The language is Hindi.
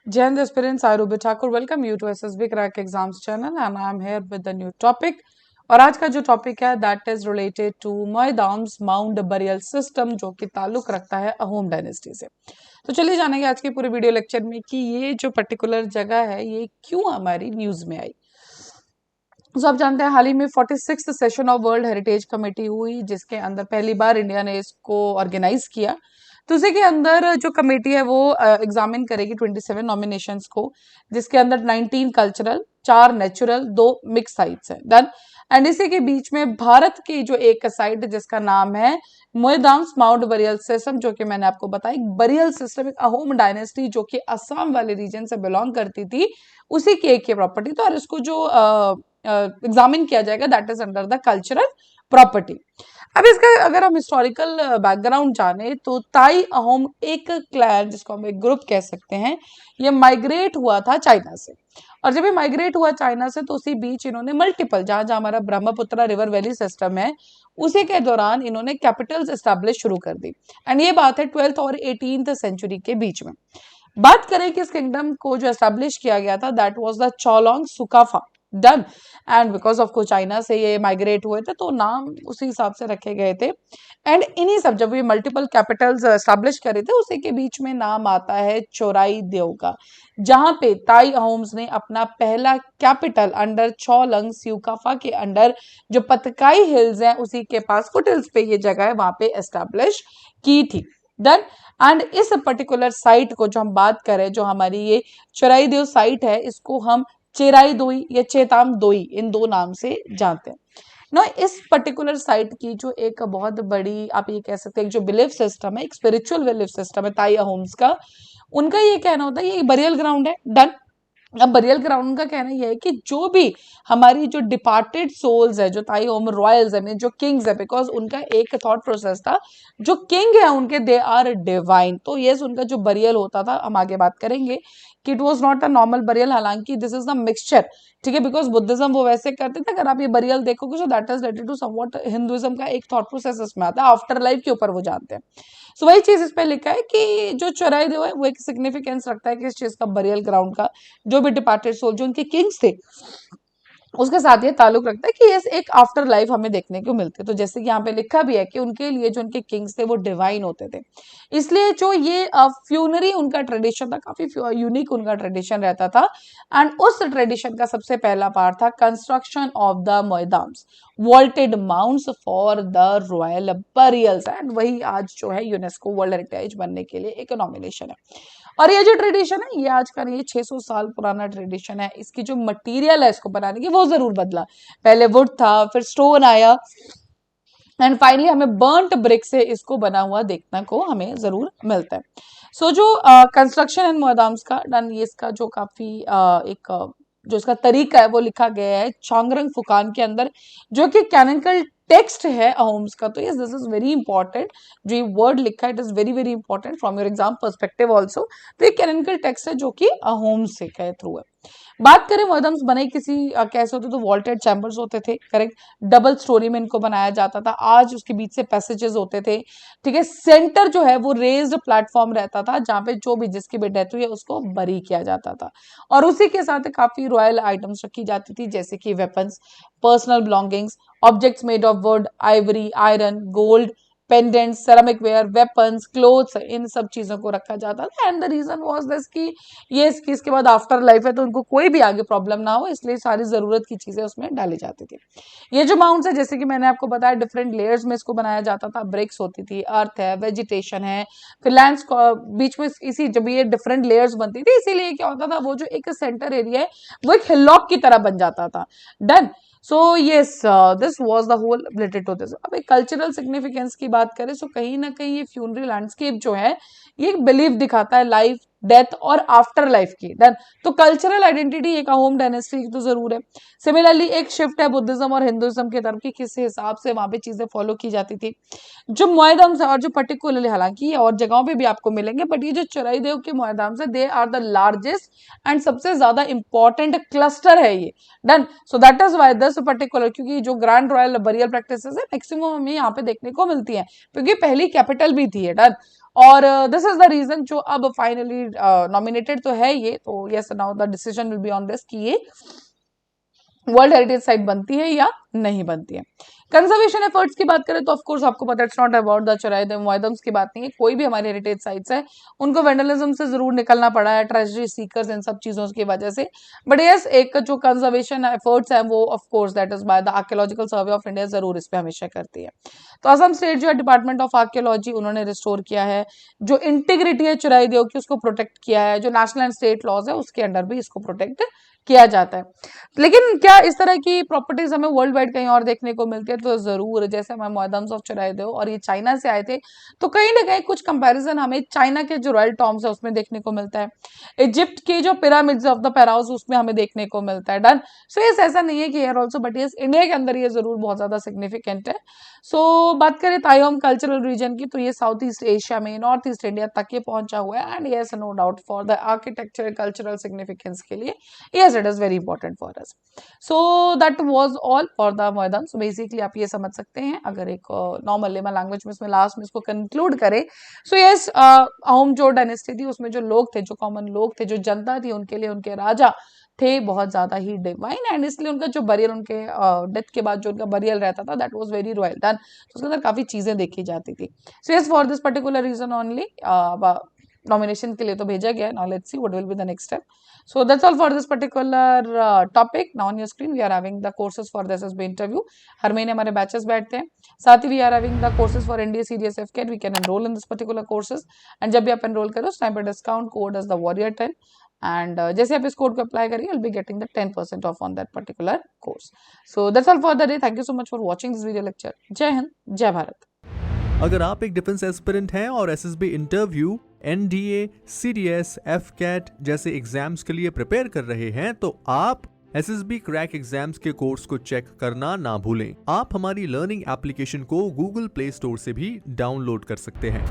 Jai Hind aspirants, I Ruby Thakur welcome you to SSB Crack Exams channel and I am here with the new topic. और आज का जो टॉपिक है that is related to moidams mound burial system जो कि ताल्लुक रखता है अहोम डायनेस्टी से। तो चलिए जानेंगे आज के पूरे वीडियो लेक्चर में कि ये जो पर्टिकुलर जगह है ये क्यों हमारी न्यूज में आई। तो आप जानते हैं हाल ही में 46th session of world heritage committee हुई जिसके अंदर पहली बार इंडिया ने इसको ऑर्गेनाइज किया। तो उसी के अंदर जो कमेटी है वो एग्जामिन करेगी 27 नॉमिनेशंस को, जिसके अंदर 19 कल्चरल, 4 नेचुरल, 2 मिक्स साइट्स है डन। एंड इसी के बीच में भारत की जो एक साइट जिसका नाम है मोयदाम्स माउंट बरियल सिस्टम, जो कि मैंने आपको बताया बरियल सिस्टम एक अहोम डायनेस्टी जो कि असम वाले रीजन से बिलोंग करती थी, उसी की एक प्रॉपर्टी। तो और इसको जो एग्जामिन किया जाएगा that is under the cultural property. अब इसका अगर हम हिस्टोरिकल बैकग्राउंड जाने तो ताई अहोम एक क्लैन जिसको हम एक ग्रुप कह सकते हैं, ये माइग्रेट हुआ था चाइना से। और जब ये माइग्रेट हुआ चाइना से तो उसी बीच इन्होंने मल्टीपल जहां जहां हमारा ब्रह्मपुत्र रिवर वैली सिस्टम है उसी के दौरान इन्होंने कैपिटल्स एस्टैब्लिश शुरू कर दी। एंड ये बात है 12th और 18th सेंचुरी के बीच में। बात करें कि इस किंगडम को जो एस्टैब्लिश किया गया था that was the Chaolung Sukaphaa डन। एंड बिकॉज ऑफ को चाइना से ये माइग्रेट हुए थे तो नाम उसी हिसाब से रखे गए थे। एंड इन्हीं सब जब ये मल्टीपल कैपिटल्स एस्टैब्लिश करे थे उसी के बीच में नाम आता है चोराई देव का, जहां पे ताई अहोम्स ने अपना पहला कैपिटल अंडर चौलंग स्यूकाफा के अंडर जो पतकाई हिल्स हैं उसी के पास फुट हिल्स पे ये जगह है वहां पे एस्टैब्लिश की थी डन। एंड इस पर्टिकुलर साइट को जो हम बात करें जो हमारी ये चोराई देव साइट है इसको हम चेराई दोई या चेताम दोई इन दो नाम से जानते हैं ना। इस पर्टिकुलर साइट की जो एक बहुत बड़ी आप ये कह सकते हैं जो बिलीफ सिस्टम है, एक स्पिरिचुअल बिलीफ सिस्टम है ताई अहोम्स का, उनका ये कहना होता है ये बरियल ग्राउंड है डन। अब बरियल ग्राउंड का कहना यह है कि जो भी हमारी जो डिपार्टेड सोल्स है जो ताई होम रॉयल्स है जो किंग्स है, बिकॉज उनका एक थॉट प्रोसेस था जो किंग है उनके दे आर डिवाइन। तो यस उनका जो बरियल होता था हम आगे बात करेंगे कि it was not a normal burial, हालांकि दिस इज द मिक्सचर, ठीक है, बिकॉज बुद्धिज्म वो वैसे करते थे। अगर आप ये बरियल देखोगे so that is related to somewhat Hinduism का एक थॉट प्रोसेस इसमें आता है, आफ्टर लाइफ के ऊपर वो जानते हैं। सो वही चीज इस पे लिखा है कि जो चौराई देव है वो एक सिग्निफिकेंस रखता है कि इस चीज का बरियल ग्राउंड का, जो भी डिपार्टेड सोल जो उनके किंग्स थे उसके साथ ये ताल्लुक रखता है कि ये एक आफ्टर लाइफ हमें देखने को मिलती है। तो जैसे कि यहाँ पे लिखा भी है कि उनके लिए जो उनके किंग्स थे वो डिवाइन होते थे, इसलिए जो ये फ्यूनरी उनका ट्रेडिशन था काफी यूनिक उनका ट्रेडिशन रहता था। एंड उस ट्रेडिशन का सबसे पहला पार्ट था construction of the moidams vaulted mounts for the royal burials. And वही आज जो है यूनेस्को वर्ल्ड हेरिटेज बनने के लिए एक नॉमिनेशन है। और ये जो ट्रेडिशन है ये आज का नहीं, ये 600 साल पुराना ट्रेडिशन है। इसकी जो मटेरियल है इसको बनाने की वो जरूर बदला, पहले वुड था फिर स्टोन आया एंड फाइनली हमें बर्न्ट ब्रिक से इसको बना हुआ देखने को हमें जरूर मिलता है। सो जो कंस्ट्रक्शन एंड मोदाम्स का डन, ये इसका जो काफी जो इसका तरीका है वो लिखा गया है चोंगरंग फुकान के अंदर, जो कि कैनोनिकल टेक्स्ट है अहोम्स का। तो yes this is very important, जो ये वर्ड लिखा है it is very very important from your exam perspective also. तो ये कैनोनिकल टेक्स्ट है जो कि अहोम्स से के थ्रू है। बात करें मोदम्स बने किसी कैसे होते तो वॉल्टेड चैम्बर्स होते थे, करेक्ट, डबल स्टोरी में इनको बनाया जाता था, आज उसके बीच से पैसेजेस होते थे, ठीक है। सेंटर जो है वो रेज्ड प्लेटफॉर्म रहता था जहां पे जो भी जिसकी भी डेथ हुई है उसको बरी किया जाता था। और उसी के साथ काफी रॉयल आइटम्स रखी जाती थी जैसे कि weapons, personal belongings, objects made of wood, ivory, iron, gold, pendant, ceramic ware, weapons, clothes, इन सब चीजों को रखा जाता था। And the reason was this कि ये इसके बाद आफ्टर लाइफ है तो उनको कोई भी आगे प्रॉब्लम ना हो, इसलिए सारी जरूरत की चीजें उसमें डाली जाती थी। ये जो माउंट्स है जैसे कि मैंने आपको बताया डिफरेंट लेयर्स में इसको बनाया जाता था, ब्रिक्स होती थी, अर्थ है, वेजिटेशन है, फिर लैंड्स बीच में इसी जब ये डिफरेंट लेयर्स बनती थी इसीलिए क्या होता था वो जो एक सेंटर एरिया है वो एक हिलॉक की तरह बन जाता था done. So yes this was the whole related to this. अब एक कल्चरल सिग्निफिकेंस की बात करें तो कहीं ना कहीं ये फ्यूनरी लैंडस्केप जो है ये एक बिलीफ दिखाता है लाइफ, डेथ और आफ्टर लाइफ की डन। तो कल्चरल आइडेंटिटी एक होम डायनेस्टी तो जरूर है। सिमिलरली एक शिफ्ट है बुद्धिज्म और हिंदुइज्म की तरफ की, किस हिसाब से वहां पे चीजें फॉलो की जाती थी। जो मोयदाम्स है और जो पर्टिकुलरली हालांकि ये और जगहों पे भी आपको मिलेंगे बट ये जो चौराई देव के मोयदाम्स है they are the largest and सबसे ज्यादा इंपॉर्टेंट क्लस्टर है ये done. So that is why this particular, क्योंकि जो ग्रैंड रॉयल बरियल प्रैक्टिसेस है मैक्सिमम हमें यहाँ पे देखने को मिलती है क्योंकि पहली कैपिटल भी थी डन। और दिस इज द रीजन जो अब फाइनली नॉमिनेटेड तो है ये, तो yes now the decision will be on this कि ये वर्ल्ड हेरिटेज साइट बनती है या नहीं बनती है। कंजर्वेशन एफर्ट्स की बात करें तो ऑफ कोर्स आपको पता है it's not about the Charaideo moidams की बात नहीं है, कोई भी हमारी हेरिटेज साइट्स है उनको वेंडलिज्म से जरूर निकलना पड़ा है, ट्रेजरी सीकर्स, इन सब चीजों की वजह से। बट यस एक जो कंजर्वेशन एफर्ट्स है वो of course that is by the archaeological survey of India जरूर इस पे हमेशा करती है। तो असम स्टेट जो है डिपार्टमेंट ऑफ आर्कियोलॉजी उन्होंने रिस्टोर किया है, जो इंटीग्रिटी है चुराइदेव की उसको प्रोटेक्ट किया है, जो नेशनल एंड स्टेट लॉज है उसके अंडर भी इसको प्रोटेक्ट किया जाता है। लेकिन क्या इस तरह की प्रॉपर्टीज हमें वर्ल्ड वाइड कहीं और देखने को मिलती है? तो जरूर, जैसे हमें मोइदम्स ऑफ चुराइदेव और ये चाइना से आए थे, तो कहीं ना कहीं कुछ कंपैरिजन हमें चाइना के जो रॉयल टॉम्स है उसमें देखने को मिलता है, इजिप्ट के जो पिरामिड्स ऑफ द फेराउस उसमें हमें देखने को मिलता है। डन। सो ये ऐसा नहीं है कि here also, but yes India के अंदर ये जरूर बहुत ज्यादा सिग्निफिकेंट है। सो बात करें तायोम कल्चरल रीजन की, तो ये साउथ ईस्ट एशिया में, नॉर्थ ईस्ट इंडिया तक ये पहुंचा हुआ है, and yes no doubt for the architecture cultural significance के लिए yes it is very important for us. So that was all for the Moidam. so basically आप ये समझ सकते हैं, अगर एक नॉर्मल लेमन लैंग्वेज में इसमें लास्ट में इसको कंक्लूड करें, सो यस अहोम जो डायनेस्टी थी उसमें जो लोग थे, जो कॉमन लोग थे, जो जनता थी, उनके लिए उनके राजा थे बहुत ज्यादा ही डिवाइन, एंड इसलिए उनका जो बरियल, उनके डेथ के बाद जो उनका बरियल रहता था that was very royal done. तो उसके अंदर काफी चीजें देखी जाती थी। So yes for this particular region only nomination के लिए तो भेजा गया है। Now let's see what will be the next step. So that's all for this particular topic. Now on your screen we are having the courses for the SSB interview. हर महीने हमारे बैचेस बैठते हैं, साथ ही we are having the courses for NDA CDS FCAT. We can enroll in this particular courses, and जब भी आप enroll करो उस टाइम पे discount code as the warrior 10, and जैसे आप इस कोड को अप्लाई करिए you'll be getting the 10% off on that particular course. So that's all for the day. Thank you so much for watching this video lecture. जय हिंद, जय भारत। अगर आप एक डिफेंस एस्पिरेंट हैं और SSB interview, NDA, CDS, AFCAT जैसे एग्जाम्स के लिए प्रिपेयर कर रहे हैं, तो आप एसएसबी क्रैक एग्जाम्स के कोर्स को चेक करना ना भूलें। आप हमारी लर्निंग एप्लीकेशन को गूगल प्ले स्टोर से भी डाउनलोड कर सकते हैं।